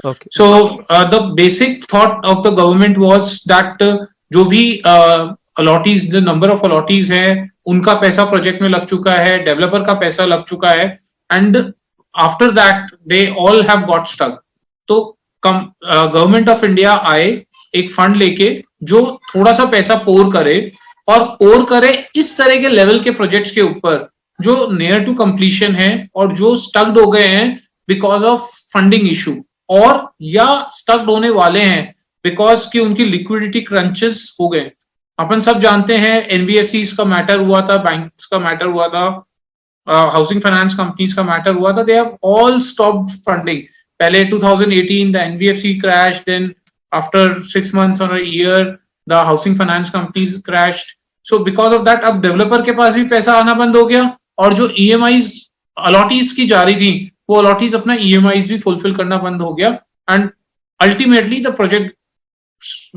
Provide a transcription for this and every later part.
Okay. So the basic thought of the government was that जो भी allottees, the number of allottees है, उनका पैसा प्रोजेक्ट में लग चुका है, डेवलपर का पैसा लग चुका है, and after that they all have got stuck. तो गवर्नमेंट ऑफ इंडिया आए एक फंड लेके जो थोड़ा सा पैसा पोर करे, और पोर करे इस तरह के लेवल के प्रोजेक्ट्स के ऊपर जो नियर टू कंप्लीशन है और जो स्टक्ड हो गए हैं बिकॉज ऑफ फंडिंग इशू, और या स्टक्ड होने वाले हैं बिकॉज कि उनकी लिक्विडिटी क्रंचेस हो गए. अपन सब जानते हैं एनबीएफसी का मैटर हुआ था, बैंक्स का मैटर हुआ था, हाउसिंग फाइनेंस कंपनीज का मैटर हुआ था. They have all stopped funding. पहले 2018 the NBFC crashed, then after 6 months or a year the housing finance companies crashed. So because of that अब डेवलपर के पास भी पैसा आना बंद हो गया, और जो EMIs अलॉटीज की जा रही थी वो अलॉटीज अपना EMIs भी फुलफिल करना बंद हो गया, and ultimately the project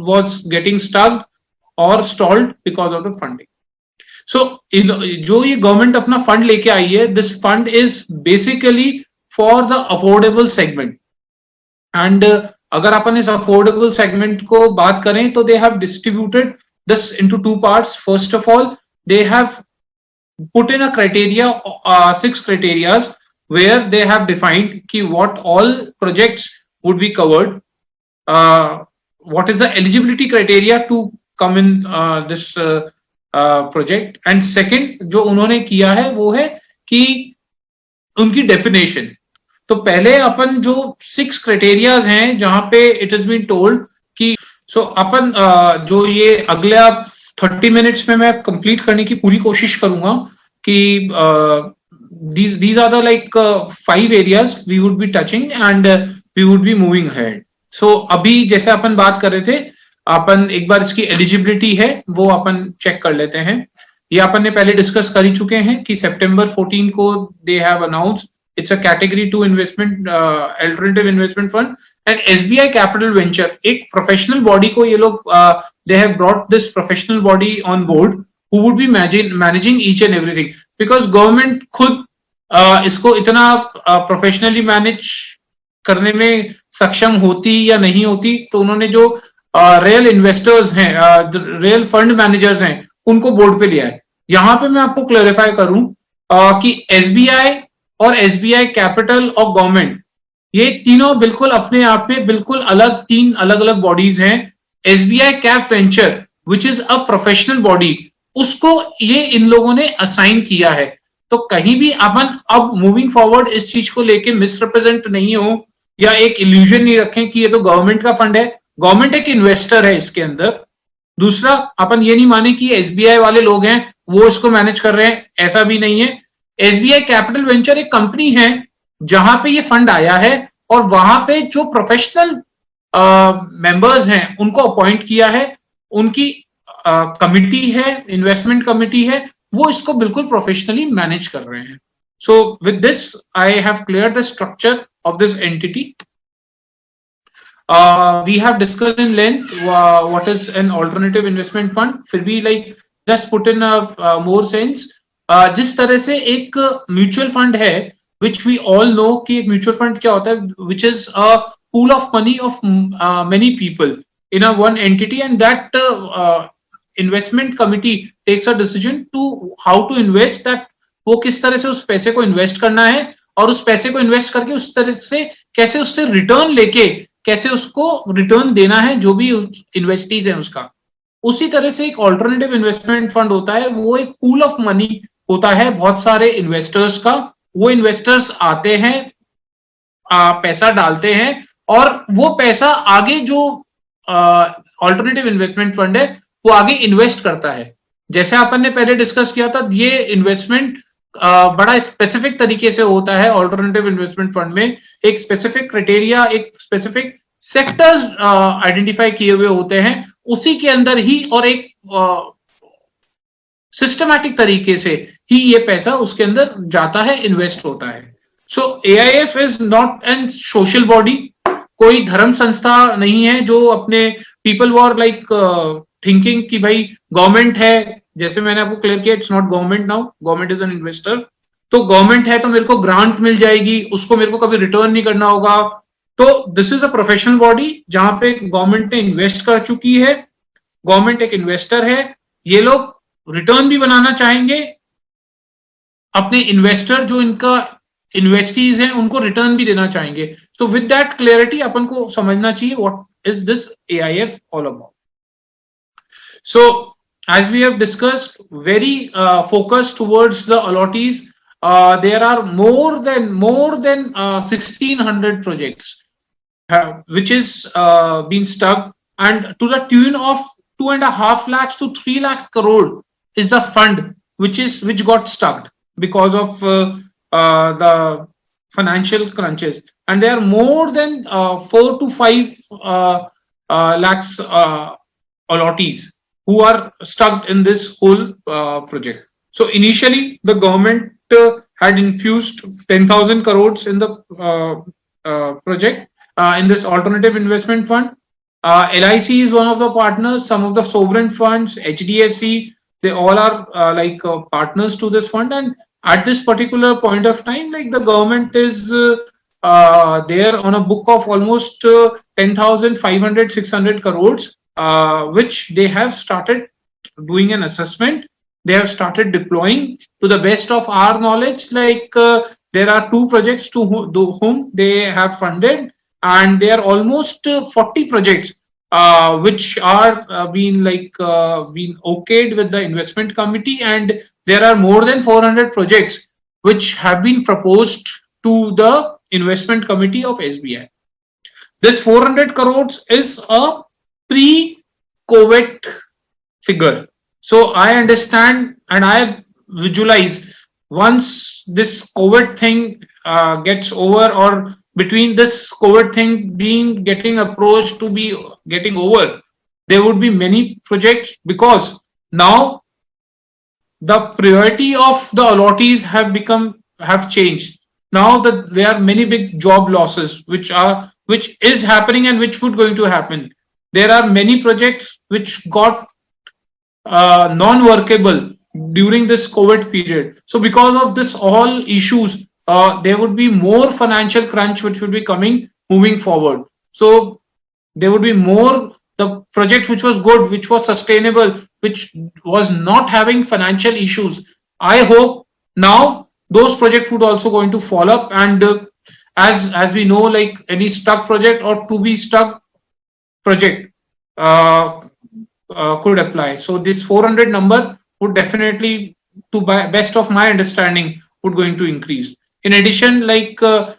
was getting stuck or stalled because of the funding. So जो ये गवर्नमेंट अपना फंड लेके आई है, this fund is basically for the affordable segment. And अगर अपन इस अफोर्डेबल सेगमेंट को बात करें तो they have distributed this into 2 parts. First of all they have put in a criteria, 6 criterias where they have defined ki what all projects would be covered, what is the eligibility criteria to come in this project. And second जो उन्होंने किया है वो है कि उनकी definition. तो पहले अपन जो 6 क्राइटेरियाज हैं जहां पे इट इज बीन टोल्ड कि अपन जो ये अगले 30 मिनट्स में मैं कंप्लीट करने की पूरी कोशिश करूंगा कि these are the like 5 areas we would be touching and we would be moving ahead. So अभी जैसे अपन बात कर रहे थे, अपन एक बार इसकी एलिजिबिलिटी है वो अपन चेक कर लेते हैं. ये अपन ने पहले डिस्कस कर ही चुके हैं कि सितंबर 14 को they have announced it's a category 2 investment alternative investment fund, and SBI capital venture एक प्रोफेशनल बॉडी को ये लोग they have brought this professional body on board who would be managing each and everything, because government खुद इसको इतना professionally manage करने में सक्षम होती या नहीं होती. तो उन्होंने जो रियल इन्वेस्टर्स हैं, रियल फंड मैनेजर्स हैं, उनको बोर्ड पे लिया है. यहां पे मैं आपको क्लैरिफाई करूं कि एसबीआई और एसबीआई कैपिटल और गवर्नमेंट ये तीनों बिल्कुल अपने आप में बिल्कुल अलग 3 अलग अलग बॉडीज हैं. SBI cap venture which is a professional body, उसको ये इन लोगों ने असाइन किया है. तो कहीं भी अपन अब मूविंग फॉरवर्ड इस चीज को लेके मिसरिप्रेजेंट नहीं हो या एक इल्यूजन नहीं रखें कि ये तो गवर्नमेंट का फंड है. गवर्नमेंट एक इन्वेस्टर है इसके अंदर. दूसरा, अपन ये नहीं माने कि एसबीआई वाले लोग हैं वो इसको मैनेज कर रहे हैं, ऐसा भी नहीं है. एसबीआई कैपिटल वेंचर एक कंपनी है जहां पे ये फंड आया है, और वहां पे जो प्रोफेशनल मेंबर्स हैं उनको अपॉइंट किया है, उनकी कमिटी है, इन्वेस्टमेंट कमिटी है, वो इसको बिल्कुल प्रोफेशनली मैनेज कर रहे हैं. So with this I have clear the structure of this entity. We have discussed in length what is an alternative investment fund. फिर भी like just put in a more sense. जिस तरह से एक mutual fund है, which we all know कि एक mutual fund क्या होता है, which is a pool of money of many people in a one entity, and that investment committee takes a decision to how to invest that. वो किस तरह से उस पैसे को इन्वेस्ट करना है, और उस पैसे को इन्वेस्ट करके उस तरह से कैसे उससे रिटर्न लेके कैसे उसको रिटर्न देना है जो भी इन्वेस्टीज है उसका. उसी तरह से एक ऑल्टरनेटिव इन्वेस्टमेंट फंड होता है, वो एक पूल ऑफ मनी होता है बहुत सारे इन्वेस्टर्स का. वो इन्वेस्टर्स आते हैं, पैसा डालते हैं, और वो पैसा आगे जो ऑल्टरनेटिव इन्वेस्टमेंट फंड है वो आगे इन्वेस्ट करता है. जैसे अपन ने पहले डिस्कस किया था, ये इन्वेस्टमेंट बड़ा स्पेसिफिक तरीके से होता है. ऑल्टरनेटिव इन्वेस्टमेंट फंड में एक स्पेसिफिक क्राइटेरिया, एक स्पेसिफिक सेक्टर्स आइडेंटिफाई किए हुए होते हैं, उसी के अंदर ही और एक सिस्टमैटिक तरीके से ही ये पैसा उसके अंदर जाता है, इन्वेस्ट होता है. सो AIF is not an social body, कोई धर्म संस्था नहीं है जो अपने पीपल वर लाइक थिंकिंग कि भाई गवर्नमेंट है, जैसे मैंने आपको क्लियर किया, it's not government now, government is an investor. तो गवर्नमेंट है तो मेरे को ग्रांट मिल जाएगी, उसको मेरे को कभी रिटर्न नहीं करना होगा, तो this is a professional body जहां पे गवर्नमेंट ने इन्वेस्ट कर चुकी है, गवर्नमेंट एक इन्वेस्टर है, ये लोग रिटर्न भी बनाना चाहेंगे, अपने इन्वेस्टर जो इनका इन्वेस्टीज हैं उनको रिटर्न भी देना चाहेंगे. सो विद दैट क्लियरिटी अपन को समझना चाहिए what is this AIF all about. So as we have discussed, very focused towards the allottees. There are more than 1,600 projects which is been stuck, and to the tune of 2.5 lakhs to 3 lakhs crore is the fund which got stuck because of the financial crunches, and there are more than 4 to 5 lakhs allottees who are stuck in this whole project. So initially the government had infused 10,000 crores in the project, in this alternative investment fund. LIC is one of the partners, some of the sovereign funds, HDFC, they all are partners to this fund. And at this particular point of time, like the government is there on a book of almost 10,500 600 crores, which they have started doing an assessment. They have started deploying to the best of our knowledge. There are 2 projects to whom they have funded, and there are almost 40 projects which are been okayed with the investment committee, and there are more than 400 projects which have been proposed to the investment committee of SBI. This 400 crores is a pre-COVID figure. So I understand and I visualize, once this COVID thing gets over, or between this COVID thing getting approached to be getting over, there would be many projects, because now the priority of the allottees have changed. Now that there are many big job losses which is happening and which would going to happen. There are many projects which got non-workable during this COVID period. So because of this all issues, there would be more financial crunch which would be coming moving forward. So there would be more, the project which was good, which was sustainable, which was not having financial issues. I hope now those projects would also going to fall up, and as we know, like any stuck project or to be stuck project could apply. So this 400 number would definitely, to best of my understanding, would going to increase. In addition, there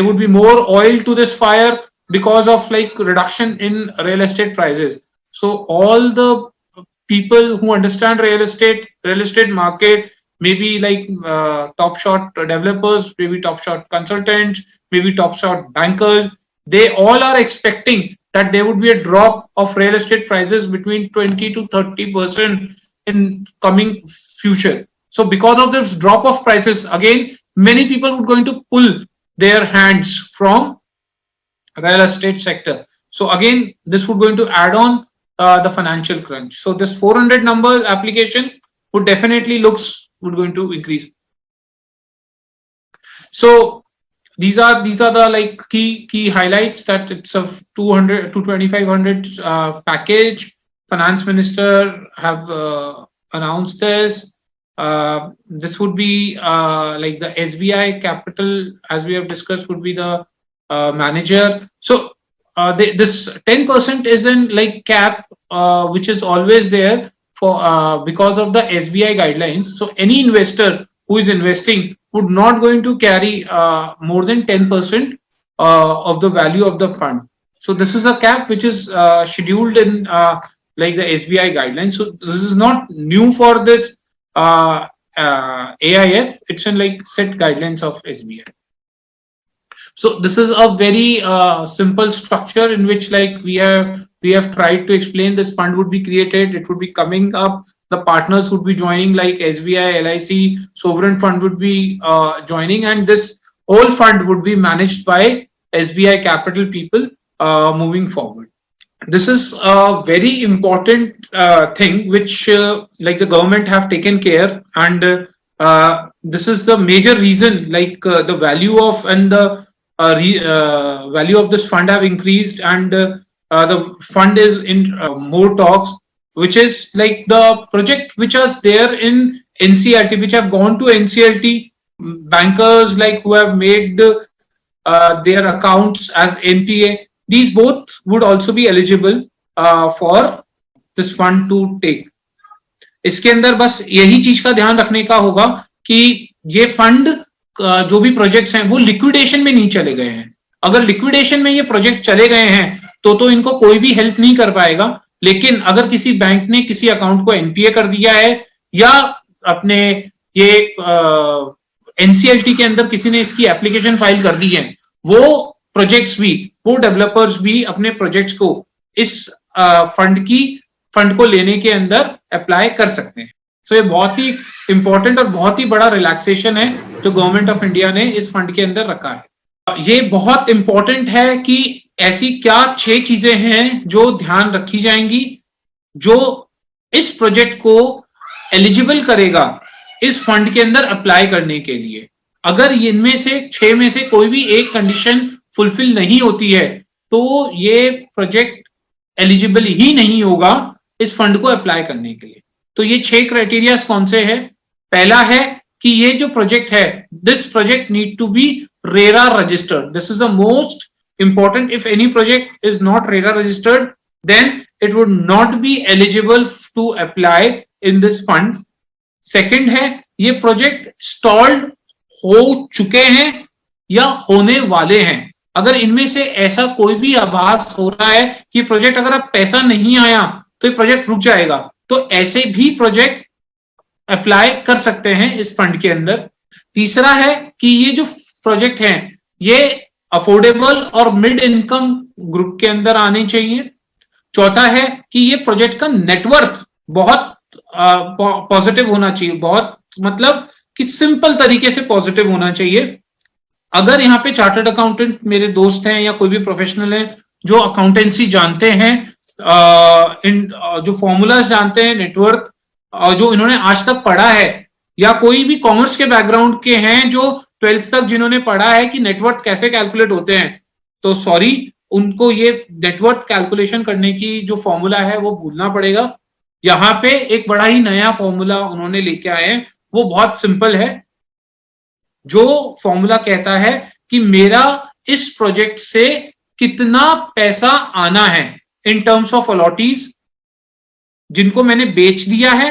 would be more oil to this fire because of reduction in real estate prices. So all the people who understand real estate market, maybe top shot developers, maybe top shot consultants, maybe top shot bankers, they all are expecting that there would be a drop of real estate prices between 20 to 30% in coming future. So because of this drop of prices, again, many people would going to pull their hands from real estate sector. So again, this would going to add on the financial crunch. So this 400 number application would definitely would going to increase. So these are the key highlights, that it's a 200 to 2,500 package. Finance minister have announced this. This would be the SBI Capital, as we have discussed, would be the manager. So this 10% is in cap, which is always there for because of the SBI guidelines. So any investor who is investing would not going to carry more than 10% of the value of the fund. So this is a cap which is scheduled in the SBI guidelines. So this is not new for this AIF. It's in set guidelines of SBI. So this is a very simple structure in which we have tried to explain. This fund would be created. It would be coming up. The partners would be joining, like SBI, LIC, sovereign fund would be joining, and this whole fund would be managed by SBI Capital people moving forward. This is a very important thing which the government have taken care, and this is the major reason the value of and the value of this fund have increased, and the fund is in more talks, which is like the project which was there in NCLT, which have gone to NCLT. Bankers like who have made their accounts as NPA, these both would also be eligible for this fund to take. इसके अंदर बस यही चीज का ध्यान रखने का होगा कि ये फंड जो भी प्रोजेक्ट्स हैं वो लिक्विडेशन में नहीं चले गए हैं. अगर लिक्विडेशन में ये प्रोजेक्ट चले गए हैं तो इनको कोई भी हेल्प नहीं कर पाएगा. लेकिन अगर किसी बैंक ने किसी अकाउंट को एनपीए कर दिया है या अपने ये एनसीएलटी के अंदर किसी ने इसकी एप्लीकेशन फाइल कर दी है, वो प्रोजेक्ट्स भी, वो डेवलपर्स भी अपने प्रोजेक्ट्स को इस फंड को लेने के अंदर अप्लाई कर सकते हैं. सो ये बहुत ही इंपॉर्टेंट और बहुत ही बड़ा रिलैक्सेशन है जो गवर्नमेंट ऑफ इंडिया ने इस फंड के अंदर रखा है. ये बहुत इंपॉर्टेंट है कि ऐसी क्या 6 चीजें हैं जो ध्यान रखी जाएंगी जो इस प्रोजेक्ट को एलिजिबल करेगा इस फंड के अंदर अप्लाई करने के लिए. अगर इनमें से 6 में से कोई भी एक कंडीशन फुलफिल नहीं होती है तो ये प्रोजेक्ट एलिजिबल ही नहीं होगा इस फंड को अप्लाई करने के लिए. तो ये 6 क्राइटेरिया कौन से हैं? पहला है कि ये जो प्रोजेक्ट है, this project need to be RERA registered. This is the most important. If any project is not RERA registered, then it would not be eligible to apply in this fund. Second है, ये project stalled हो चुके हैं या होने वाले हैं. अगर इनमें से ऐसा कोई भी आभास हो रहा है कि प्रोजेक्ट अगर अब पैसा नहीं आया तो ये प्रोजेक्ट रुक जाएगा, तो ऐसे भी प्रोजेक्ट अप्लाई कर सकते हैं इस फंड के अंदर. तीसरा है कि ये जो प्रोजेक्ट हैं ये अफोर्डेबल और मिड इनकम ग्रुप के अंदर आने चाहिए. चौथा है कि ये प्रोजेक्ट का नेटवर्थ बहुत पॉजिटिव होना चाहिए, बहुत मतलब कि सिंपल तरीके से पॉजिटिव होना चाहिए. अगर यहाँ पे चार्टर्ड अकाउंटेंट मेरे दोस्त हैं या कोई भी प्रोफेशनल है जो अकाउंटेंसी जानते हैं, जो फॉर्मूलाज जानते हैं नेटवर्थ, जो इन्होंने आज तक पढ़ा है, या कोई भी कॉमर्स के बैकग्राउंड के हैं जो 12th तक जिन्होंने पढ़ा है कि नेटवर्थ कैसे कैलकुलेट होते हैं, तो सॉरी, उनको ये नेटवर्थ कैलकुलेशन करने की जो फॉर्मूला है वो भूलना पड़ेगा. यहाँ पे एक बड़ा ही नया फॉर्मूला उन्होंने लेके आए हैं, वो बहुत सिंपल है. जो फॉर्मूला कहता है कि मेरा इस प्रोजेक्ट से कितना पैसा आना है इन टर्म्स ऑफ अलॉटीज, जिनको मैंने बेच दिया है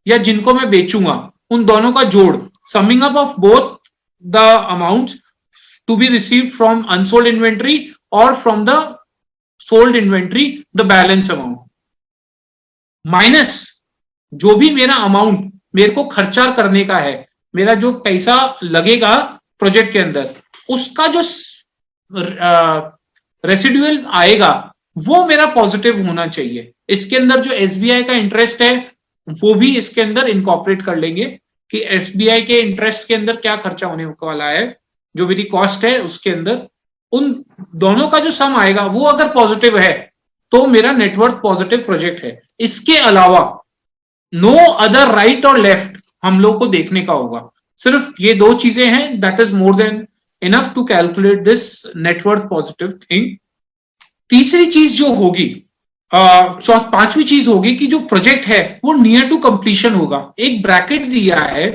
या जिनको मैं बेचूंगा, उन दोनों का जोड़, summing up of both the amounts to be received from unsold inventory or from the sold inventory, the balance amount minus जो भी मेरा अमाउंट मेरे को खर्चा करने का है, मेरा जो पैसा लगेगा प्रोजेक्ट के अंदर, उसका जो रेसिडुअल आएगा वो मेरा पॉजिटिव होना चाहिए. इसके अंदर जो एसबीआई का इंटरेस्ट है वो भी इसके अंदर इनकॉर्पोरेट कर लेंगे कि एसबीआई के इंटरेस्ट के अंदर क्या खर्चा होने वाला है, जो मेरी कॉस्ट है उसके अंदर, उन दोनों का जो सम आएगा वो अगर पॉजिटिव है तो मेरा नेटवर्थ पॉजिटिव प्रोजेक्ट है. इसके अलावा नो अदर राइट और लेफ्ट हम लोग को देखने का होगा. सिर्फ ये 2 चीजें हैं, that is more than enough to calculate this net worth positive thing. तीसरी चीज जो होगी, 5वीं चीज होगी कि जो प्रोजेक्ट है वो नियर टू कंप्लीशन होगा. एक ब्रैकेट दिया है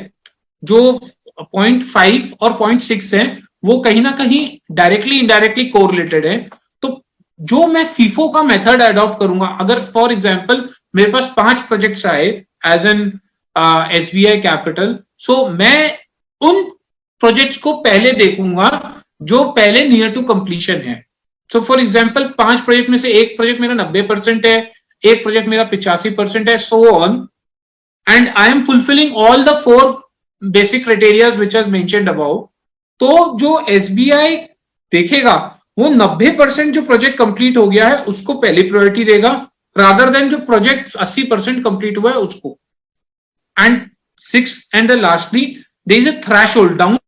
जो 0.5 और 0.6 है, वो कहीं ना कहीं डायरेक्टली इनडायरेक्टली कोरिलेटेड है. तो जो मैं फीफो का मेथड अडॉप्ट करूंगा, अगर फॉर एग्जांपल मेरे पास 5 प्रोजेक्ट्स आए एज एन एसबीआई कैपिटल, सो मैं उन प्रोजेक्ट्स को पहले देखूंगा जो पहले नियर टू कंप्लीशन है. सो फॉर एग्जाम्पल 5 प्रोजेक्ट में से एक प्रोजेक्ट मेरा 90% है, एक प्रोजेक्ट मेरा 85% है, so on, and I am fulfilling all the 4 basic criterias which are mentioned above. तो जो एसबीआई देखेगा वो 90% जो प्रोजेक्ट कंप्लीट हो गया है उसको पहली प्रायोरिटी देगा, रादर देन जो प्रोजेक्ट 80% कंप्लीट हुआ है उसको. And 6th and lastly there is a threshold down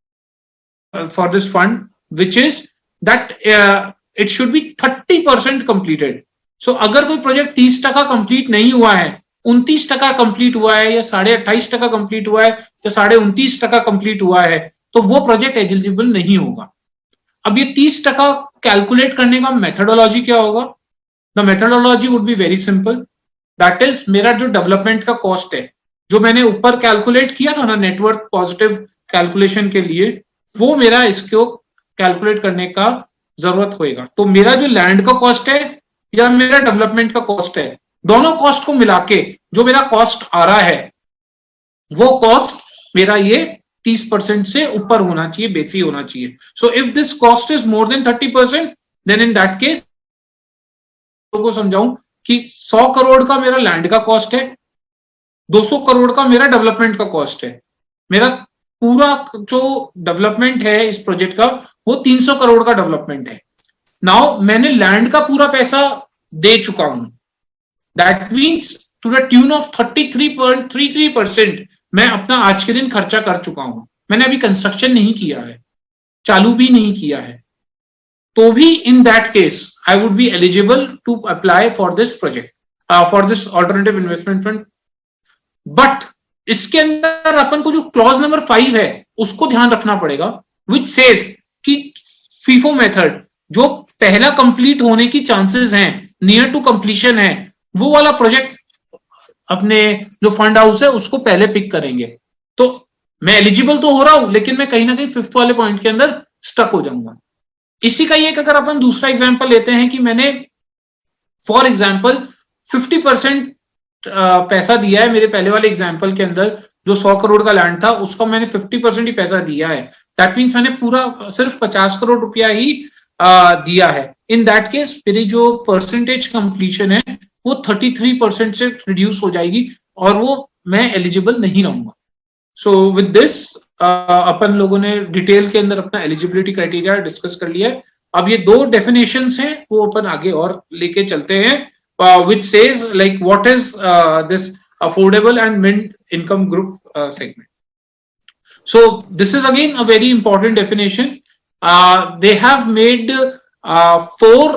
for this fund which is that it should be 30% completed. So अगर कोई प्रोजेक्ट 30% कंप्लीट नहीं हुआ है, 29% कंप्लीट हुआ है, या 28.5% कंप्लीट हुआ है, या 29.5% कंप्लीट हुआ है, तो वो प्रोजेक्ट एलिजिबल नहीं होगा. अब ये 30% कैलकुलेट करने का मेथोडोलॉजी क्या होगा? The methodology would be very simple, that is मेरा जो डेवलपमेंट का कॉस्ट है, जो मैंने ऊपर कैलकुलेट किया था ना नेटवर्क पॉजिटिव कैलकुलेशन के लिए, वो मेरा इसको कैलकुलेट करने का जरूरत होएगा। तो मेरा जो लैंड का कॉस्ट है या मेरा डेवलपमेंट का कॉस्ट है, दोनों कॉस्ट को मिला के जो मेरा कॉस्ट आ रहा है, वो कॉस्ट मेरा ये 30% से ऊपर होना चाहिए, बेसी होना चाहिए। So if this cost is more than 30%, then in that case को समझाऊं कि 100 करोड़ का मेरा लैंड का कॉस्ट है, 200 करोड़ का मेरा डेवलपमेंट का कॉस्ट है। मेरा पूरा जो डेवलपमेंट है इस प्रोजेक्ट का, वो 300 करोड़ का डेवलपमेंट है। नाउ मैंने लैंड का पूरा पैसा दे चुका हूं, that means to the tune of 33.33% मैं अपना आज के दिन खर्चा कर चुका हूं। मैंने अभी कंस्ट्रक्शन नहीं किया है, चालू भी नहीं किया है, तो भी in that case I would be eligible to apply for this project, for this alternative investment fund. But इसके अंदर अपन को जो क्लॉज नंबर 5 है उसको ध्यान रखना पड़ेगा, विच सेज कि फीफो मेथड जो पहला कंप्लीट होने की चांसेस हैं, नियर टू कंप्लीशन है, वो वाला प्रोजेक्ट अपने जो फंड हाउस है उसको पहले पिक करेंगे। तो मैं एलिजिबल तो हो रहा हूं, लेकिन मैं कहीं ना कहीं 5th वाले पॉइंट के अंदर स्टक हो जाऊंगा। इसी का एक अगर अपन दूसरा एग्जांपल लेते हैं कि मैंने फॉर एग्जांपल 50% पैसा दिया है मेरे पहले वाले एग्जांपल के अंदर, जो 100 करोड़ का लैंड था उसको मैंने 50% ही पैसा दिया है, दैट मीन्स मैंने पूरा सिर्फ 50 करोड़ रुपया ही दिया है। इन दैट केस मेरी जो परसेंटेज कंप्लीशन है वो 33% से रिड्यूस हो जाएगी और वो मैं एलिजिबल नहीं रहूंगा। सो विद दिस अपन लोगों ने डिटेल के अंदर अपना एलिजिबिलिटी क्राइटेरिया डिस्कस कर लिया है। अब ये दो डेफिनेशंस हैं वो अपन आगे और लेके चलते हैं, which says like what is this affordable and mid income group segment. So this is again a very important definition. They have made 4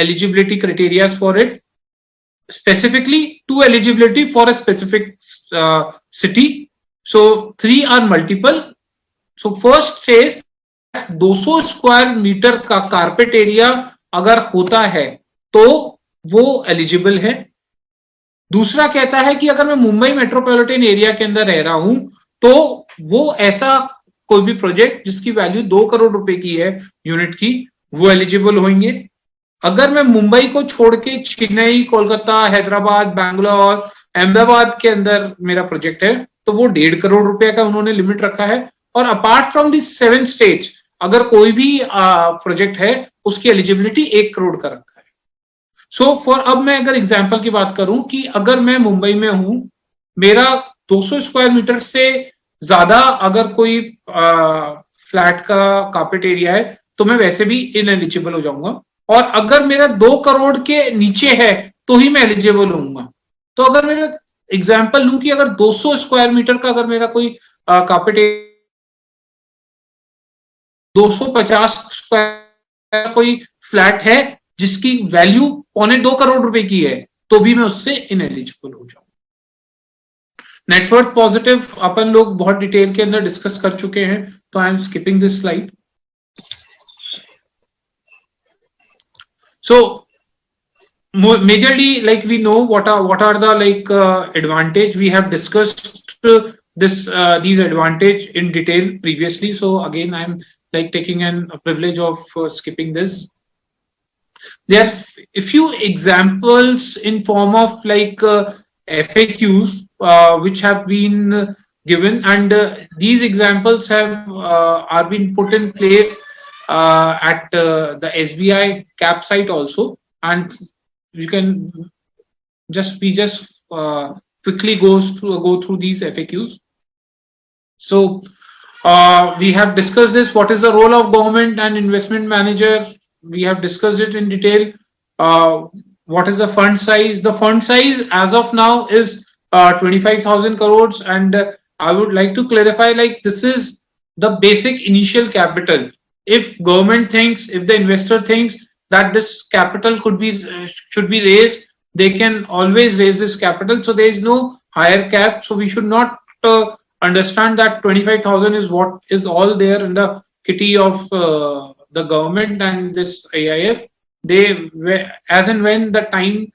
eligibility criteria for it, specifically 2 eligibility for a specific city. So 3 are multiple. So first says 200 square metre का carpet area अगर होता है तो वो eligible है। दूसरा कहता है कि अगर मैं मुंबई मेट्रोपॉलिटन एरिया के अंदर रह रहा हूं तो वो ऐसा कोई भी प्रोजेक्ट जिसकी वैल्यू 2 करोड़ रुपए की है यूनिट की, वो एलिजिबल होंगे। अगर मैं मुंबई को छोड़ के चेन्नई, कोलकाता, हैदराबाद, बैंगलोर, अहमदाबाद के अंदर मेरा प्रोजेक्ट है तो वो 1.5 करोड़ रुपए का उन्होंने लिमिट रखा है। और अपार्ट फ्रॉम दिस 7 स्टेट्स अगर कोई भी प्रोजेक्ट है उसकी एलिजिबिलिटी 1 करोड़ का रखा है। सो फॉर अब मैं अगर एग्जांपल की बात करूं कि अगर मैं मुंबई में हूं, मेरा 200 स्क्वायर मीटर से ज्यादा अगर कोई फ्लैट का कारपेट एरिया है तो मैं वैसे भी इनएलिजिबल हो जाऊंगा। और अगर मेरा 2 करोड़ के नीचे है तो ही मैं एलिजिबल होऊंगा। तो अगर मेरा एग्जांपल लूं कि अगर 200 स्क्वायर मीटर का अगर मेरा कोई कारपेट 250 स्क्वायर कोई फ्लैट है जिसकी वैल्यू 1.25 करोड़ रुपए की है तो भी मैं उससे इनएलिजिबल हो जाऊंगा। नेटवर्थ पॉजिटिव अपन लोग बहुत डिटेल के अंदर डिस्कस कर चुके हैं, तो I am skipping this slide. So majorly like we know what are the like advantage. We have discussed these advantage in detail previously, so again I'm like taking a privilege of skipping this. There are a few examples in form of like FAQs which have been given, and these examples have are been put in place at the SBI CAP site also, and you can just quickly go through these FAQs. So we have discussed this, what is the role of government and investment manager. We have discussed it in detail. What is the fund size? The fund size as of now is 25,000 crores, and I would like to clarify, like, this is the basic initial capital. If government thinks, if the investor thinks that this capital should be raised, they can always raise this capital. So there is no higher cap. So we should not understand that 25,000 is what is all there in the kitty of the government and this AIF. They, as and when the time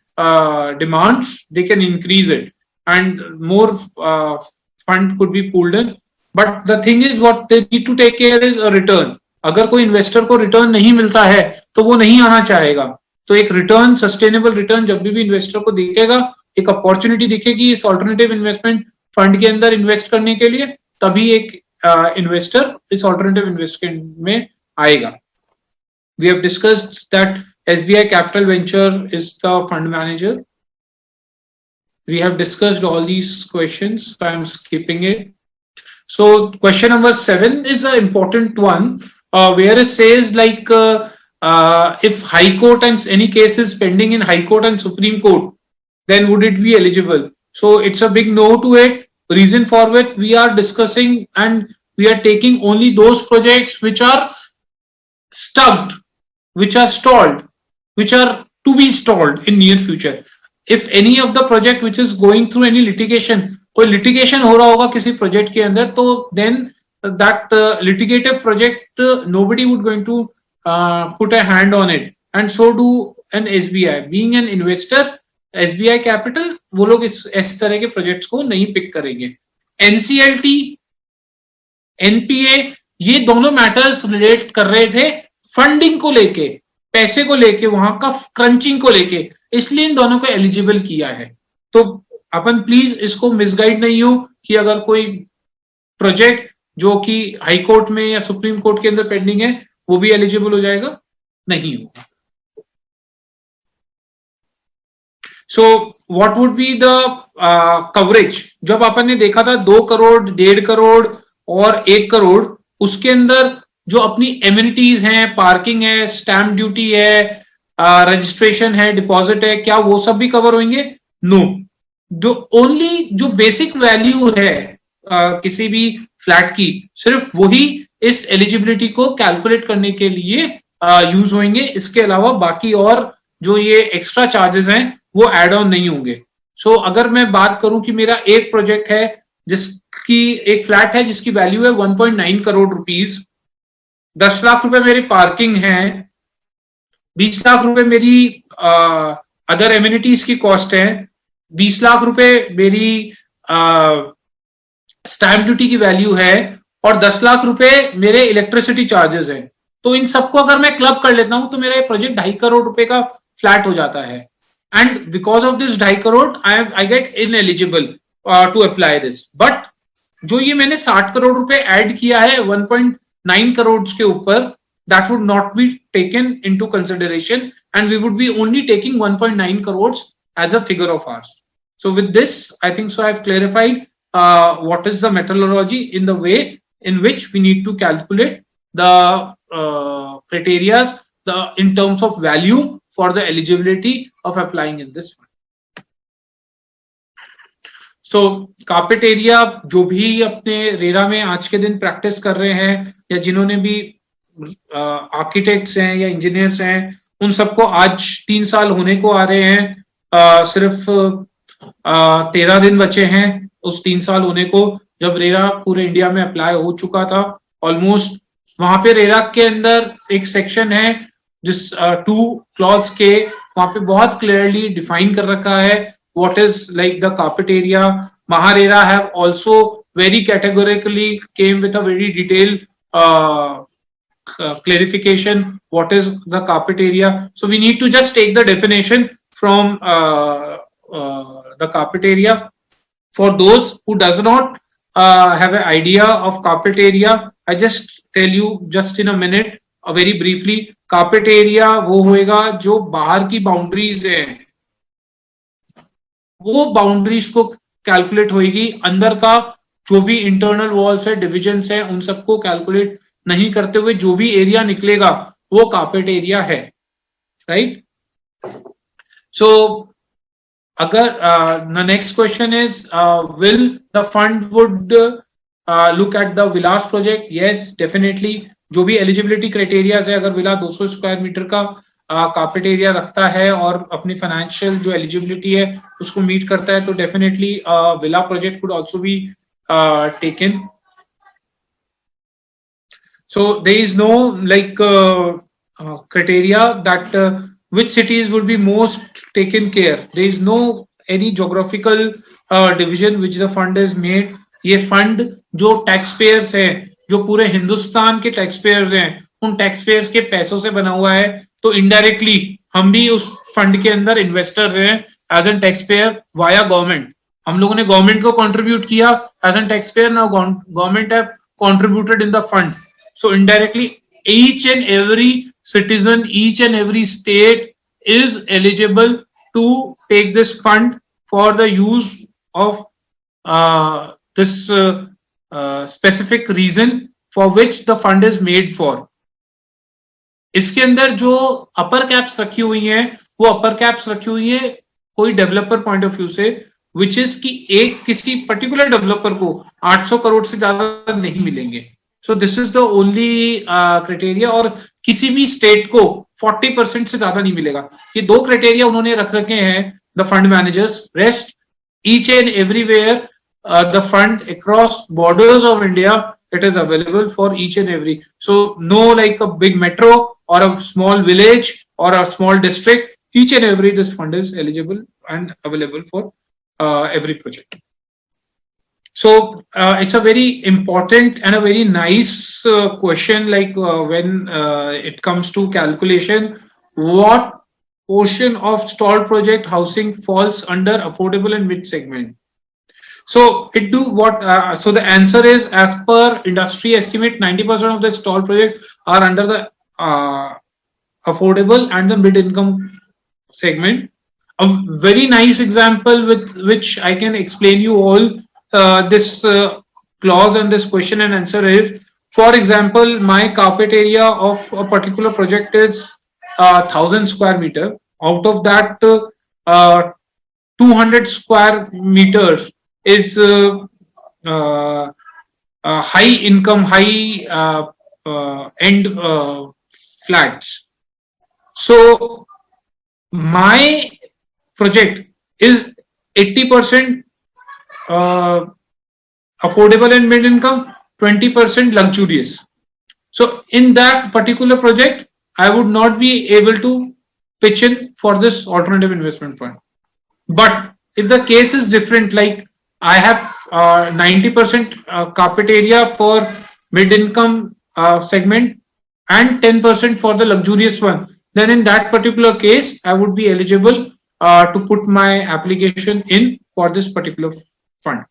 demands, they can increase it, and more fund could be pulled in. But the thing is, what they need to take care is a return. अगर कोई investor को return नहीं मिलता है तो वो नहीं आना चाहेगा. तो एक रिटर्न, सस्टेनेबल रिटर्न जब भी इन्वेस्टर को दिखेगा, एक अपॉर्चुनिटी दिखेगी इस ऑल्टरनेटिव इन्वेस्टमेंट फंड के अंदर इन्वेस्ट करने के लिए, तभी एक इन्वेस्टर इस ऑल्टरनेटिव इन्वेस्टमेंट में आएगा. We have discussed that SBI Capital Venture is the fund manager. We have discussed all these questions, so I'm skipping it. So question number 7 is an important one, where it says like if High Court and any case is pending in High Court and Supreme Court, then would it be eligible? So it's a big no to it. Reason for which we are discussing and we are taking only those projects which are stuck, which are stalled, which are to be stalled in near future. If any of the project which is going through any litigation, कोई litigation हो रहा होगा किसी project के अंदर, तो then that litigative project nobody would going to put a hand on it, and so do an SBI. Being an investor, SBI Capital, वो लोग इस तरह के projects को नहीं pick करेंगे. NCLT, NPA, ये दोनों matters relate कर रहे थे फंडिंग को लेके, पैसे को लेके, वहां का क्रंचिंग को लेके, इसलिए इन दोनों को एलिजिबल किया है. तो अपन प्लीज इसको मिसगाइड नहीं हो कि अगर कोई प्रोजेक्ट जो कि हाई कोर्ट में या सुप्रीम कोर्ट के अंदर पेंडिंग है वो भी एलिजिबल हो जाएगा, नहीं होगा. So what would be the coverage? जब अपन ने देखा था 2 करोड़, 1.5 करोड़ और 1 करोड़, उसके अंदर जो अपनी एमिनिटीज हैं, पार्किंग है, स्टैम्प ड्यूटी है, रजिस्ट्रेशन है, डिपॉजिट है, क्या वो सब भी कवर होंगे? नो. ओनली जो बेसिक वैल्यू है किसी भी फ्लैट की, सिर्फ वही इस एलिजिबिलिटी को कैलकुलेट करने के लिए यूज होंगे. इसके अलावा बाकी और जो ये एक्स्ट्रा चार्जेस हैं वो एड ऑन नहीं होंगे. सो अगर मैं बात करूं कि मेरा एक प्रोजेक्ट है जिसकी एक फ्लैट है जिसकी वैल्यू है 1.9 करोड़ रुपीज, 10 लाख रुपए मेरी पार्किंग है, 20 लाख रुपए मेरी अदर एमिनिटीज की कॉस्ट है, 20 लाख रुपए मेरी स्टैम्प ड्यूटी की वैल्यू है और 10 लाख रुपए मेरे इलेक्ट्रिसिटी चार्जेस हैं. तो इन सबको अगर मैं क्लब कर लेता हूं तो मेरा ये प्रोजेक्ट 2.5 करोड़ रुपए का फ्लैट हो जाता है. And because of this 2.5 crore I get ineligible to apply this. But जो ये मैंने 60 करोड़ रुपए ऐड किया है 1.9 करोड़ के ऊपर, that would not be taken into consideration and we would be only taking 1.9 crores as a figure of ours. So with this, I think so I've clarified what is the methodology in the way in which we need to calculate the criteria in terms of value for the eligibility of applying in this fund. So carpet area, जो भी अपने RERA में आज के दिन practice कर रहे हैं या जिन्होंने भी आर्किटेक्ट्स हैं या इंजीनियर्स हैं, उन सबको आज 3 साल होने को आ रहे हैं. सिर्फ 13 दिन बचे हैं उस 3 साल होने को जब रेरा पूरे इंडिया में अप्लाई हो चुका था ऑलमोस्ट. वहां पे रेरा के अंदर एक सेक्शन है जिस 2 क्लॉज के, वहां पे बहुत क्लियरली डिफाइन कर रखा है what is like the carpet area. MahaRERA have also very categorically came with a very detailed clarification what is the carpet area. So we need to just take the definition from the carpet area. For those who does not have an idea of carpet area, I just tell you just in a minute very briefly. carpet area वो होएगा जो बाहर की boundaries है वो boundaries को calculate होएगी, अंदर का जो भी इंटरनल वॉल्स है, डिविजन्स है, उन सबको कैलकुलेट नहीं करते हुए जो भी एरिया निकलेगा वो कार्पेट एरिया है. राइट? सो अगर the next question is will the fund would look at the Vilas project? Yes, definitely. जो भी एलिजिबिलिटी क्राइटेरियाज है, अगर विला 200 स्क्वायर मीटर का कार्पेट एरिया रखता है और अपनी फाइनेंशियल जो एलिजिबिलिटी है उसको मीट करता है, तो definitely villa project could also be taken. So there is no like criteria that which cities would be most taken care. There is no any geographical division which the fund is made. ये fund जो tax payers हैं, जो पूरे हिंदुस्तान के tax payers हैं, उन tax payers के पैसों से बना हुआ है. तो इनडायरेक्टली हम भी उस फंड के अंदर इन्वेस्टर्स हैं as an tax payer via government. हम लोगों ने गवर्नमेंट को कंट्रीब्यूट किया as an tax payer. Now government have contributed in the fund. So indirectly, each and every citizen, each and every state is eligible to take this fund for the use of this specific reason for which the fund is made for. इसके अंदर जो अपर caps रखी हुई हैं, वो अपर caps रखी हुई है कोई डेवलपर पॉइंट ऑफ व्यू से, विच इज कि एक किसी पर्टिकुलर डेवलपर को 800 करोड़ से ज्यादा नहीं मिलेंगे. So this is the only criteria. और किसी भी स्टेट को 40% से ज्यादा नहीं मिलेगा. ये दो क्राइटेरिया उन्होंने रख रखे हैं the fund managers. Rest each and everywhere the fund across borders of India, it is available for each and every. So no like a big metro or a small village or a small district, each and every this fund is eligible and available for every project. So it's a very important and a very nice question, like when it comes to calculation, what portion of stalled project housing falls under affordable and mid segment. So it do what? So the answer is, as per industry estimate, 90% of the stalled projects are under the affordable and the mid-income segment. A very nice example with which I can explain you all this clause and this question and answer is, for example, my carpet area of a particular project is 1,000 square meter. Out of that, 200 square meters is high income, high end flats. So my project is 80% affordable and mid income, 20% luxurious. So in that particular project, I would not be able to pitch in for this alternative investment fund. But if the case is different, like I have 90% carpet area for mid-income segment and 10% for the luxurious one, then in that particular case, I would be eligible to put my application in for this particular fund.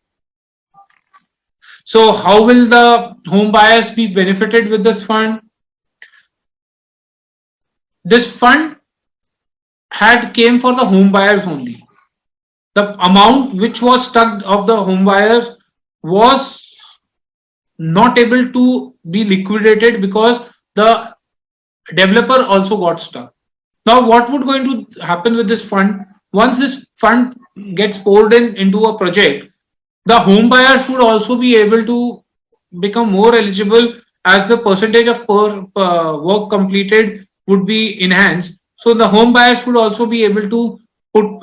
So how will the home buyers be benefited with this fund? This fund had came for the home buyers only. The amount which was stuck of the home buyers was not able to be liquidated because the developer also got stuck. Now what would going to happen with this fund? Once this fund gets poured into a project, the home buyers would also be able to become more eligible as the percentage of work completed would be enhanced. So the home buyers would also be able to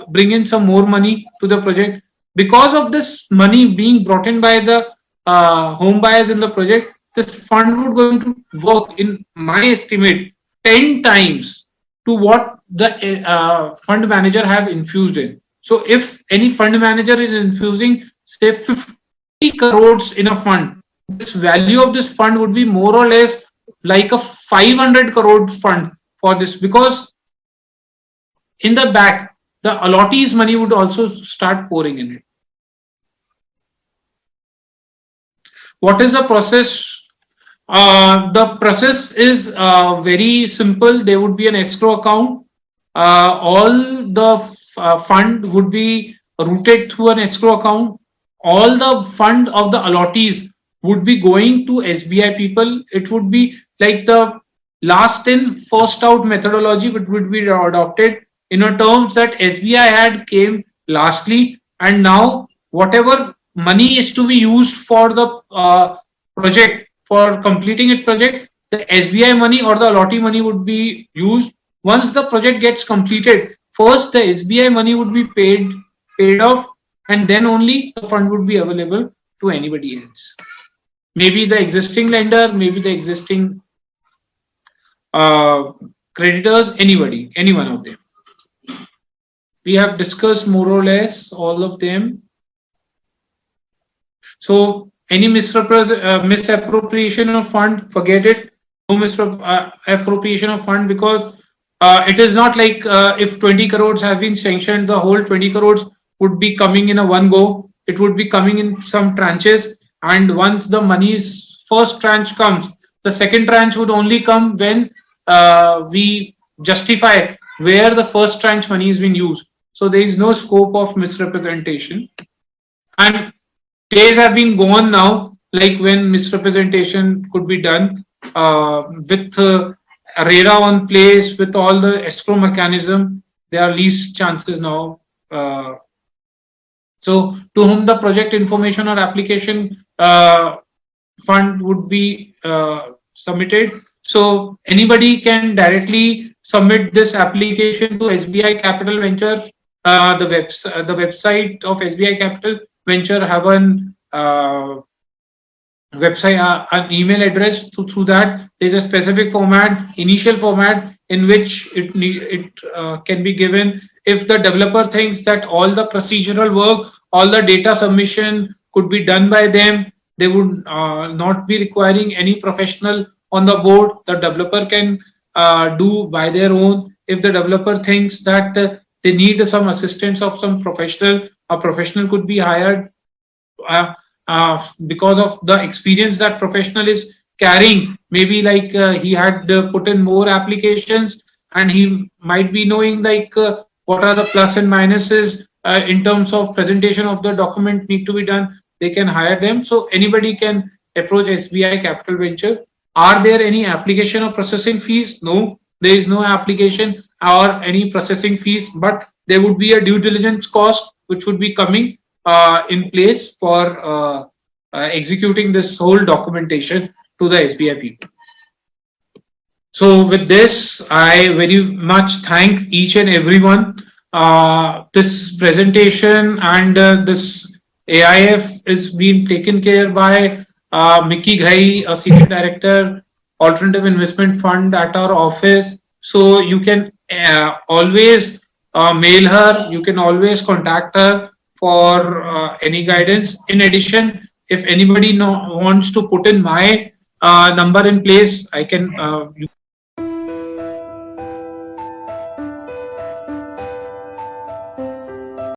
bring in some more money to the project. Because of this money being brought in by the home buyers in the project, this fund would going to work, in my estimate, 10 times to what the fund manager have infused in. So if any fund manager is infusing say 50 crores in a fund, this value of this fund would be more or less like a 500 crore fund for this, because in the back the allottees money would also start pouring in it. What is the process? The process is very simple. There would be an escrow account. All the fund would be routed through an escrow account. All the fund of the allottees would be going to SBI people. It would be like the last in, first out methodology would be adopted, in a terms that SBI had came lastly, and now whatever money is to be used for the project, for completing it project, the SBI money or the allottee money would be used. Once the project gets completed, first the SBI money would be paid off, and then only the fund would be available to anybody else. maybe the existing lender, maybe the existing creditors, anybody, any one of them. We have discussed more or less all of them. So any misappropriation of fund, forget it. No misappropriation of fund, because it is not like if 20 crores have been sanctioned, the whole 20 crores would be coming in a one go. It would be coming in some tranches, and once the money's first tranche comes, the second tranche would only come when we justify where the first tranche money has been used. So there is no scope of misrepresentation. And days have been gone now, like when misrepresentation could be done with RERA on place, with all the escrow mechanism. There are least chances now. So to whom the project information or application fund would be submitted. So anybody can directly submit this application to SBI Capital Venture. The website of SBI Capital Venture have an website, an email address. Through that, there's a specific format, initial format, in which it can be given. If the developer thinks that all the procedural work, all the data submission could be done by them, they would not be requiring any professional on the board. The developer can do by their own. If the developer thinks that they need some assistance of some professional, a professional could be hired because of the experience that professional is carrying. Maybe like he had put in more applications, and he might be knowing like what are the plus and minuses in terms of presentation of the document need to be done. They can hire them. So anybody can approach SBI Capital Venture. Are there any application or processing fees? No, there is no application or any processing fees, but there would be a due diligence cost which would be coming in place for executing this whole documentation to the SBI people. So with this, I very much thank each and everyone. This presentation and this AIF is being taken care by Mickey Ghai, a senior director, Alternative Investment Fund at our office. So you can always mail her. You can always contact her for any guidance. In addition, if anybody wants to put in my number in place, I can